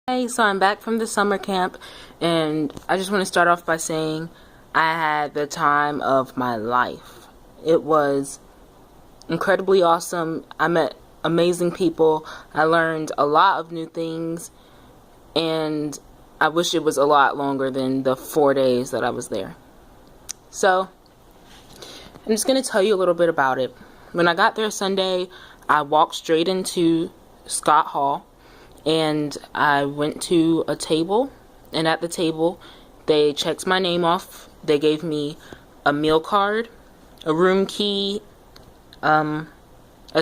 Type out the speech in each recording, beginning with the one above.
Hey, so I'm back from the summer camp, and I just want to start off by saying I had the time of my life. It was incredibly awesome. I met amazing people. I learned a lot of new things, and I wish it was a lot longer than the 4 days that I was there. So, I'm just going to tell you a little bit about it. When I got there Sunday, I walked straight into Scott Hall. And I went to a table, and at the table, they checked my name off. They gave me a meal card, a room key, a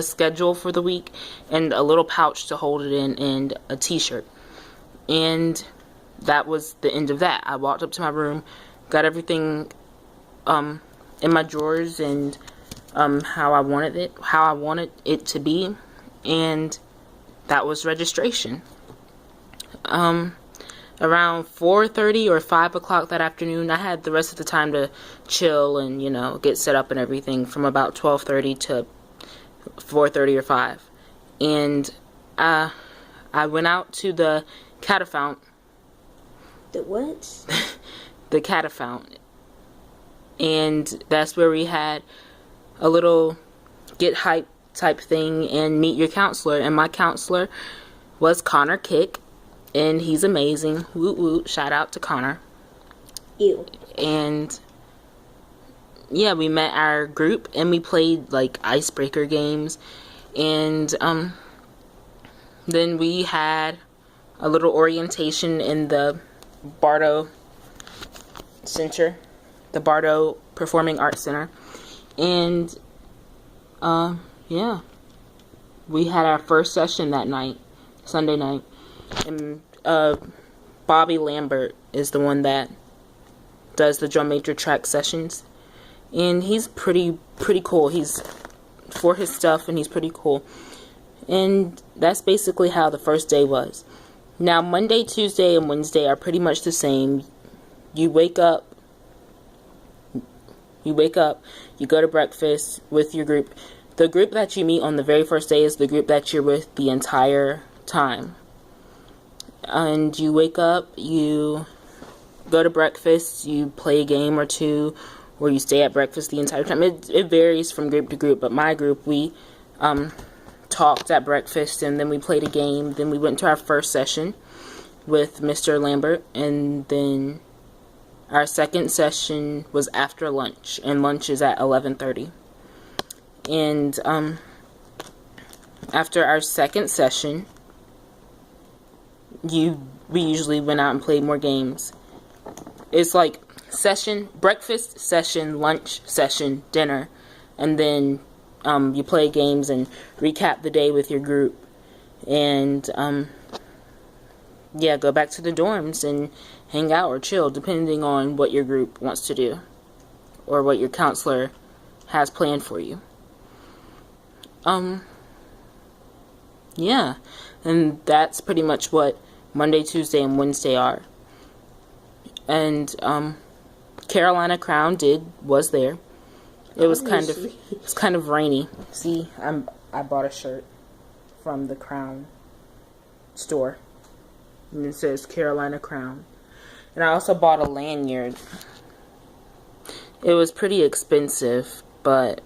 schedule for the week, and a little pouch to hold it in, and a t-shirt. And that was the end of that. I walked up to my room, got everything in my drawers and how I wanted it to be, and that was registration. Around 4:30 or 5 o'clock that afternoon, I had the rest of the time to chill and, get set up and everything from about 12:30 to 4:30 or 5. And I went out to the catafount. The what? The catafount. And that's where we had a little get hype type thing and meet your counselor. And my counselor was Connor Kick, and he's amazing. Woot woot, shout out to Connor. Ew. And yeah, we met our group and we played like icebreaker games, and then we had a little orientation in the Bardo Center, the Bardo Performing Arts Center, and yeah, we had our first session that night, Sunday night, and Bobby Lambert is the one that does the drum major track sessions, and he's pretty cool. He's for his stuff, and he's pretty cool. And that's basically how the first day was. Now, Monday, Tuesday, and Wednesday are pretty much the same. You wake up, you go to breakfast with your group. The group that you meet on the very first day is the group that you're with the entire time. And you wake up, you go to breakfast, you play a game or two, or you stay at breakfast the entire time. It varies from group to group, but my group, we talked at breakfast, and then we played a game. Then we went to our first session with Mr. Lambert, and then our second session was after lunch, and lunch is at 11:30. And after our second session, we usually went out and played more games. It's like session, breakfast, session, lunch, session, dinner, and then you play games and recap the day with your group, and yeah, go back to the dorms and hang out or chill, depending on what your group wants to do or what your counselor has planned for you. Yeah, and that's pretty much what Monday, Tuesday, and Wednesday are. And Carolina Crown was there. It was kind of rainy. See, I bought a shirt from the Crown store, and it says Carolina Crown. And I also bought a lanyard. It was pretty expensive, but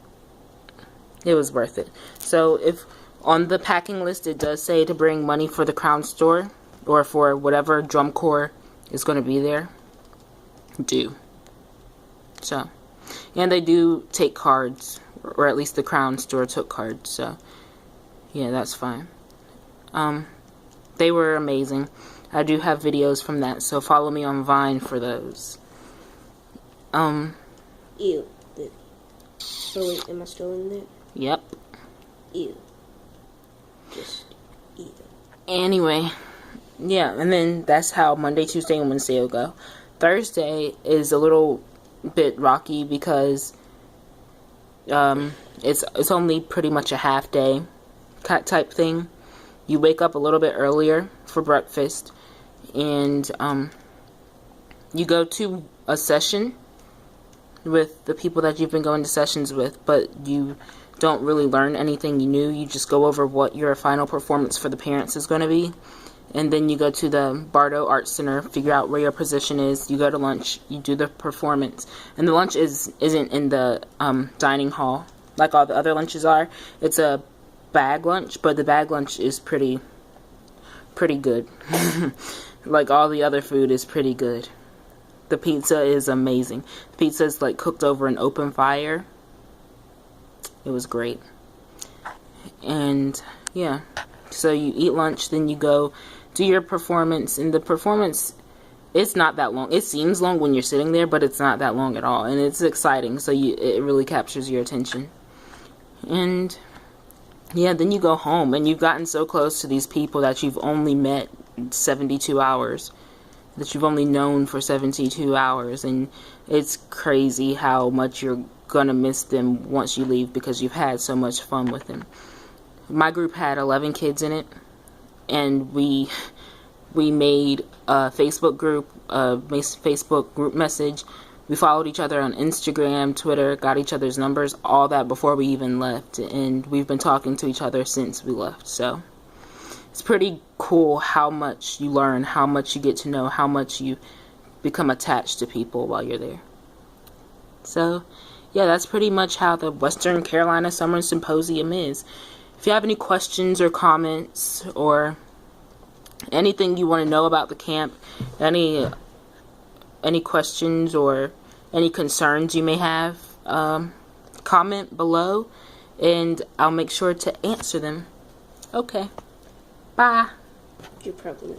it was worth it. So if on the packing list it does say to bring money for the Crown store or for whatever drum corps is going to be there, do. So, and they do take cards, or at least the Crown store took cards, so yeah, that's fine. They were amazing. I do have videos from that, so follow me on Vine for those. Ew. So wait, am I still in there? Yep. Ew. Just ew. Anyway, yeah, and then that's how Monday, Tuesday, and Wednesday will go. Thursday is a little bit rocky because it's only pretty much a half day type thing. You wake up a little bit earlier for breakfast, and you go to a session with the people that you've been going to sessions with, but you don't really learn anything new. You just go over what your final performance for the parents is going to be, and then you go to the Bardo Art Center, figure out where your position is. You go to lunch, you do the performance, and the lunch isn't in the dining hall like all the other lunches are. It's a bag lunch, but the bag lunch is pretty good. Like all the other food is pretty good. The pizza is amazing. The pizza is like cooked over an open fire. It was great. And yeah, so you eat lunch, then you go do your performance, and the performance, it's not that long. It seems long when you're sitting there, but it's not that long at all, and it's exciting, so it really captures your attention. And yeah, then you go home, and you've gotten so close to these people that you've only met 72 hours, that you've only known for 72 hours, and it's crazy how much you're gonna miss them once you leave because you've had so much fun with them. My group had 11 kids in it, and we made a Facebook group message. We followed each other on Instagram, Twitter, got each other's numbers, all that before we even left, and we've been talking to each other since we left. So it's pretty cool how much you learn, how much you get to know, how much you become attached to people while you're there. So yeah, that's pretty much how the Western Carolina Summer Symposium is. If you have any questions or comments or anything you want to know about the camp, any questions or any concerns you may have, comment below and I'll make sure to answer them. Okay. Bye. You're probably not.